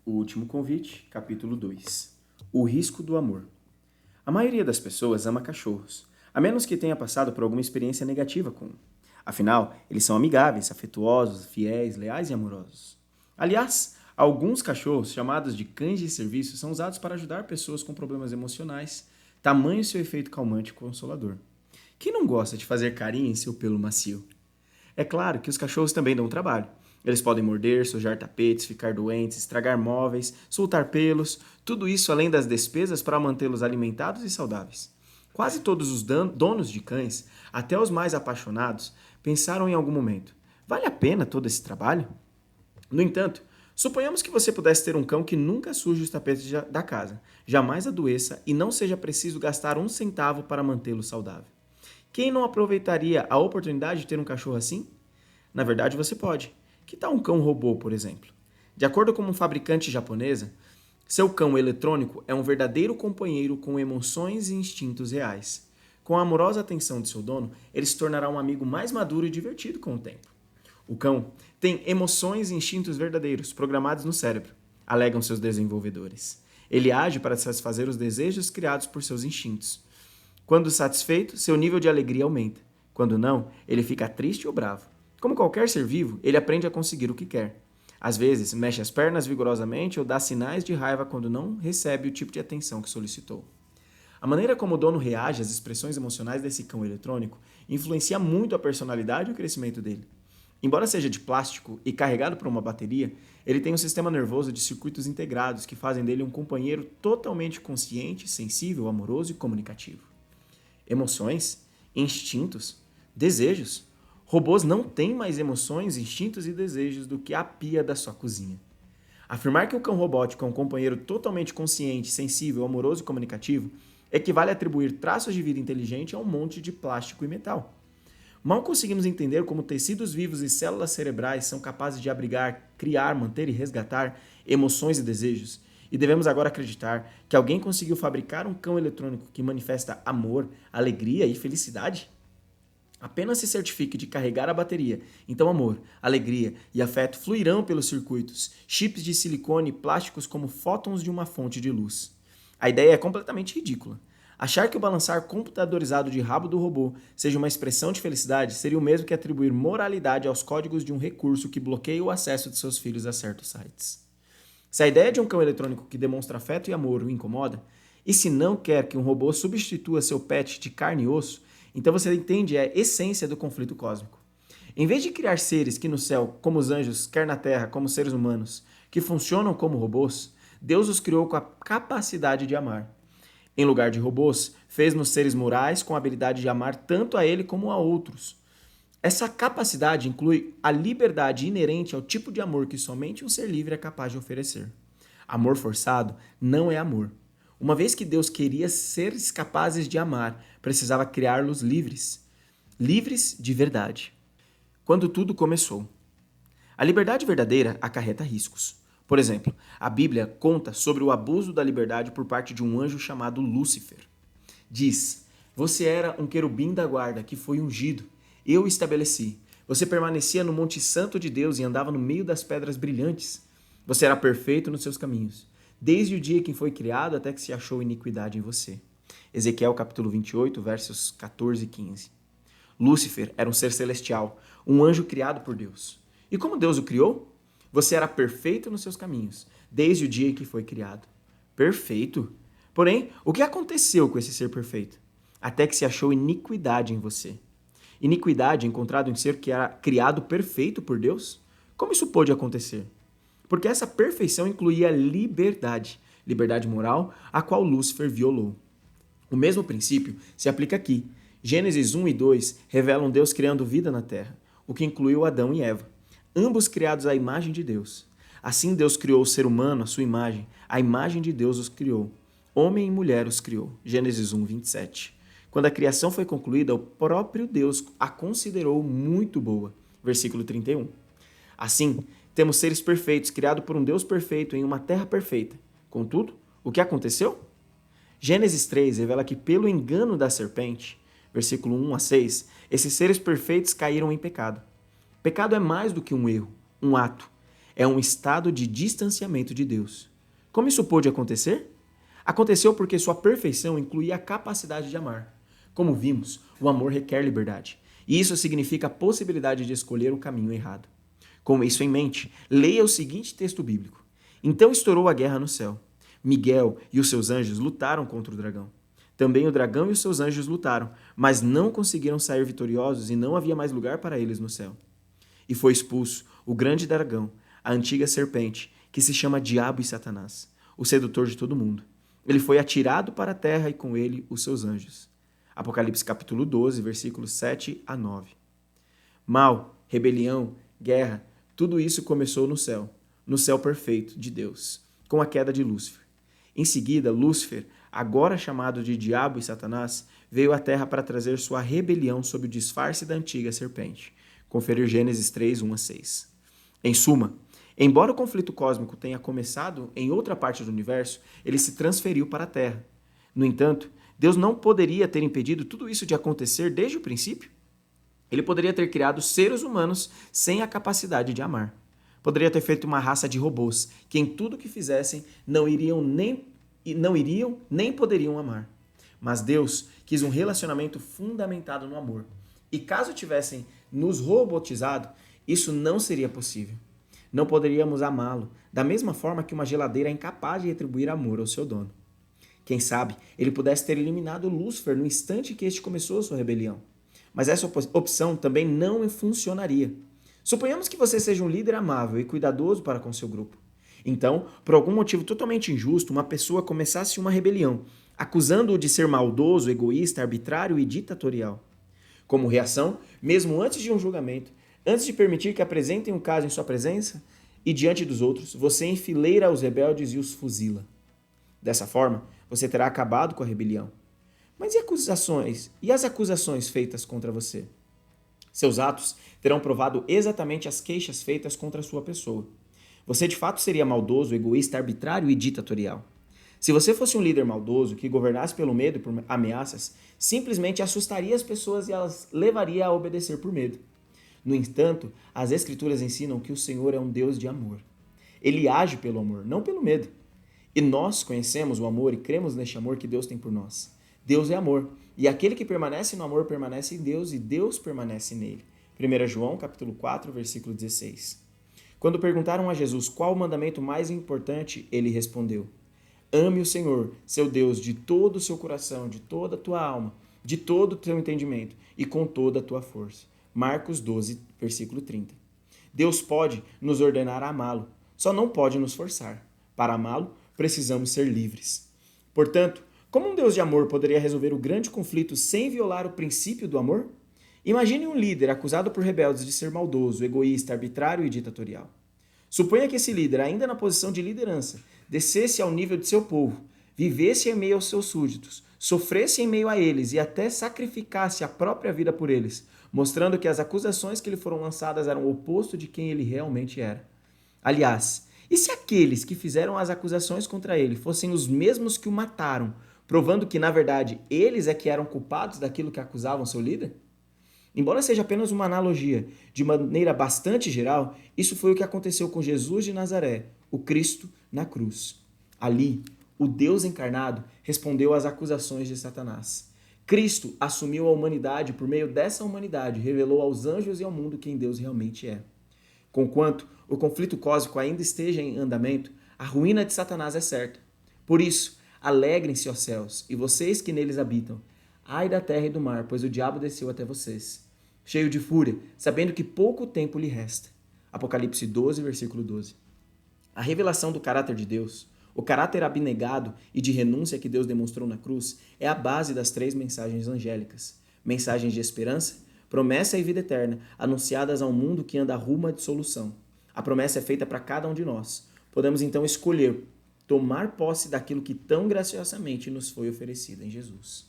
O Último Convite, capítulo 2. O risco do amor. A maioria das pessoas ama cachorros, a menos que tenha passado por alguma experiência negativa com um. Afinal, eles são amigáveis, afetuosos, fiéis, leais e amorosos. Aliás, alguns cachorros, chamados de cães de serviço, são usados para ajudar pessoas com problemas emocionais, tamanho seu efeito calmante e consolador. Quem não gosta de fazer carinho em seu pelo macio? É claro que os cachorros também dão trabalho. Eles podem morder, sujar tapetes, ficar doentes, estragar móveis, soltar pelos, tudo isso além das despesas para mantê-los alimentados e saudáveis. Quase todos os donos de cães, até os mais apaixonados, pensaram em algum momento: vale a pena todo esse trabalho? No entanto, suponhamos que você pudesse ter um cão que nunca suje os tapetes da casa, jamais adoeça e não seja preciso gastar um centavo para mantê-lo saudável. Quem não aproveitaria a oportunidade de ter um cachorro assim? Na verdade, você pode. Que tal um cão robô, por exemplo? De acordo com uma fabricante japonesa, seu cão eletrônico é um verdadeiro companheiro com emoções e instintos reais. Com a amorosa atenção de seu dono, ele se tornará um amigo mais maduro e divertido com o tempo. O cão tem emoções e instintos verdadeiros, programados no cérebro, alegam seus desenvolvedores. Ele age para satisfazer os desejos criados por seus instintos. Quando satisfeito, seu nível de alegria aumenta. Quando não, ele fica triste ou bravo. Como qualquer ser vivo, ele aprende a conseguir o que quer. Às vezes, mexe as pernas vigorosamente ou dá sinais de raiva quando não recebe o tipo de atenção que solicitou. A maneira como o dono reage às expressões emocionais desse cão eletrônico influencia muito a personalidade e o crescimento dele. Embora seja de plástico e carregado por uma bateria, ele tem um sistema nervoso de circuitos integrados que fazem dele um companheiro totalmente consciente, sensível, amoroso e comunicativo. Emoções, instintos, desejos. Robôs não têm mais emoções, instintos e desejos do que a pia da sua cozinha. Afirmar que o cão robótico é um companheiro totalmente consciente, sensível, amoroso e comunicativo equivale a atribuir traços de vida inteligente a um monte de plástico e metal. Mal conseguimos entender como tecidos vivos e células cerebrais são capazes de abrigar, criar, manter e resgatar emoções e desejos, e devemos agora acreditar que alguém conseguiu fabricar um cão eletrônico que manifesta amor, alegria e felicidade? Apenas se certifique de carregar a bateria, então amor, alegria e afeto fluirão pelos circuitos, chips de silicone e plásticos como fótons de uma fonte de luz. A ideia é completamente ridícula. Achar que o balançar computadorizado de rabo do robô seja uma expressão de felicidade seria o mesmo que atribuir moralidade aos códigos de um recurso que bloqueia o acesso de seus filhos a certos sites. Se a ideia de um cão eletrônico que demonstra afeto e amor o incomoda, e se não quer que um robô substitua seu pet de carne e osso, então você entende a essência do conflito cósmico. Em vez de criar seres que no céu, como os anjos, quer na terra, como seres humanos, que funcionam como robôs, Deus os criou com a capacidade de amar. Em lugar de robôs, fez-nos seres morais com a habilidade de amar tanto a Ele como a outros. Essa capacidade inclui a liberdade inerente ao tipo de amor que somente um ser livre é capaz de oferecer. Amor forçado não é amor. Uma vez que Deus queria seres capazes de amar, precisava criá-los livres. Livres de verdade. Quando tudo começou. A liberdade verdadeira acarreta riscos. Por exemplo, a Bíblia conta sobre o abuso da liberdade por parte de um anjo chamado Lúcifer. Diz: você era um querubim da guarda que foi ungido. Eu o estabeleci. Você permanecia no Monte Santo de Deus e andava no meio das pedras brilhantes. Você era perfeito nos seus caminhos, desde o dia em que foi criado até que se achou iniquidade em você. Ezequiel capítulo 28, versos 14 e 15. Lúcifer era um ser celestial, um anjo criado por Deus. E como Deus o criou? Você era perfeito nos seus caminhos, desde o dia em que foi criado. Perfeito? Porém, o que aconteceu com esse ser perfeito? Até que se achou iniquidade em você. Iniquidade encontrada em ser que era criado perfeito por Deus? Como isso pôde acontecer? Porque essa perfeição incluía liberdade, liberdade moral, a qual Lúcifer violou. O mesmo princípio se aplica aqui. Gênesis 1 e 2 revelam Deus criando vida na terra, o que incluiu Adão e Eva, ambos criados à imagem de Deus. Assim Deus criou o ser humano à sua imagem, a imagem de Deus os criou. Homem e mulher os criou. Gênesis 1, 27. Quando a criação foi concluída, o próprio Deus a considerou muito boa. Versículo 31. Assim, temos seres perfeitos, criados por um Deus perfeito em uma terra perfeita. Contudo, o que aconteceu? Gênesis 3 revela que pelo engano da serpente, versículo 1 a 6, esses seres perfeitos caíram em pecado. Pecado é mais do que um erro, um ato. é um estado de distanciamento de Deus. Como isso pôde acontecer? Aconteceu porque sua perfeição incluía a capacidade de amar. Como vimos, o amor requer liberdade, e isso significa a possibilidade de escolher o caminho errado. Com isso em mente, leia o seguinte texto bíblico. Então estourou a guerra no céu. Miguel e os seus anjos lutaram contra o dragão. Também o dragão e os seus anjos lutaram, mas não conseguiram sair vitoriosos e não havia mais lugar para eles no céu. E foi expulso o grande dragão, a antiga serpente, que se chama Diabo e Satanás, o sedutor de todo mundo. Ele foi atirado para a terra e com ele os seus anjos. Apocalipse capítulo 12, versículos 7 a 9. Mal, rebelião, guerra, tudo isso começou no céu perfeito de Deus, com a queda de Lúcifer. Em seguida, Lúcifer, agora chamado de Diabo e Satanás, veio à terra para trazer sua rebelião sob o disfarce da antiga serpente. Conferir Gênesis 3, 1 a 6. Em suma, embora o conflito cósmico tenha começado em outra parte do universo, ele se transferiu para a Terra. No entanto, Deus não poderia ter impedido tudo isso de acontecer desde o princípio? Ele poderia ter criado seres humanos sem a capacidade de amar. Poderia ter feito uma raça de robôs que em tudo que fizessem não iriam nem poderiam amar. Mas Deus quis um relacionamento fundamentado no amor. E caso tivessem nos robotizado, isso não seria possível. Não poderíamos amá-lo, da mesma forma que uma geladeira é incapaz de retribuir amor ao seu dono. Quem sabe ele pudesse ter eliminado Lúcifer no instante que este começou a sua rebelião. Mas essa opção também não funcionaria. Suponhamos que você seja um líder amável e cuidadoso para com seu grupo. Então, por algum motivo totalmente injusto, uma pessoa começasse uma rebelião, acusando-o de ser maldoso, egoísta, arbitrário e ditatorial. Como reação, mesmo antes de um julgamento, antes de permitir que apresentem um caso em sua presença e diante dos outros, você enfileira os rebeldes e os fuzila. Dessa forma, você terá acabado com a rebelião. Mas e as acusações feitas contra você? Seus atos terão provado exatamente as queixas feitas contra a sua pessoa. Você de fato seria maldoso, egoísta, arbitrário e ditatorial. Se você fosse um líder maldoso que governasse pelo medo e por ameaças, simplesmente assustaria as pessoas e elas levaria a obedecer por medo. No entanto, as Escrituras ensinam que o Senhor é um Deus de amor. Ele age pelo amor, não pelo medo. E nós conhecemos o amor e cremos neste amor que Deus tem por nós. Deus é amor, e aquele que permanece no amor permanece em Deus e Deus permanece nele. 1 João capítulo 4, versículo 16. Quando perguntaram a Jesus qual o mandamento mais importante, ele respondeu: ame o Senhor, seu Deus, de todo o seu coração, de toda a tua alma, de todo o teu entendimento e com toda a tua força. Marcos 12, versículo 30. Deus pode nos ordenar a amá-lo, só não pode nos forçar. Para amá-lo, precisamos ser livres. Portanto, como um Deus de amor poderia resolver o grande conflito sem violar o princípio do amor? Imagine um líder acusado por rebeldes de ser maldoso, egoísta, arbitrário e ditatorial. Suponha que esse líder, ainda na posição de liderança, descesse ao nível de seu povo, vivesse em meio aos seus súditos, sofresse em meio a eles e até sacrificasse a própria vida por eles, mostrando que as acusações que lhe foram lançadas eram o oposto de quem ele realmente era. Aliás, e se aqueles que fizeram as acusações contra ele fossem os mesmos que o mataram, provando que, na verdade, eles é que eram culpados daquilo que acusavam seu líder? Embora seja apenas uma analogia, de maneira bastante geral, isso foi o que aconteceu com Jesus de Nazaré, o Cristo, na cruz. Ali, o Deus encarnado respondeu às acusações de Satanás. Cristo assumiu a humanidade por meio dessa humanidade, revelou aos anjos e ao mundo quem Deus realmente é. Conquanto o conflito cósmico ainda esteja em andamento, a ruína de Satanás é certa. Por isso, alegrem-se, ó céus, e vocês que neles habitam. Ai da terra e do mar, pois o diabo desceu até vocês, cheio de fúria, sabendo que pouco tempo lhe resta. Apocalipse 12, versículo 12. A revelação do caráter de Deus, o caráter abnegado e de renúncia que Deus demonstrou na cruz, é a base das 3 mensagens angélicas. Mensagens de esperança, promessa e vida eterna, anunciadas a um mundo que anda rumo à dissolução. A promessa é feita para cada um de nós. Podemos então escolher tomar posse daquilo que tão graciosamente nos foi oferecido em Jesus.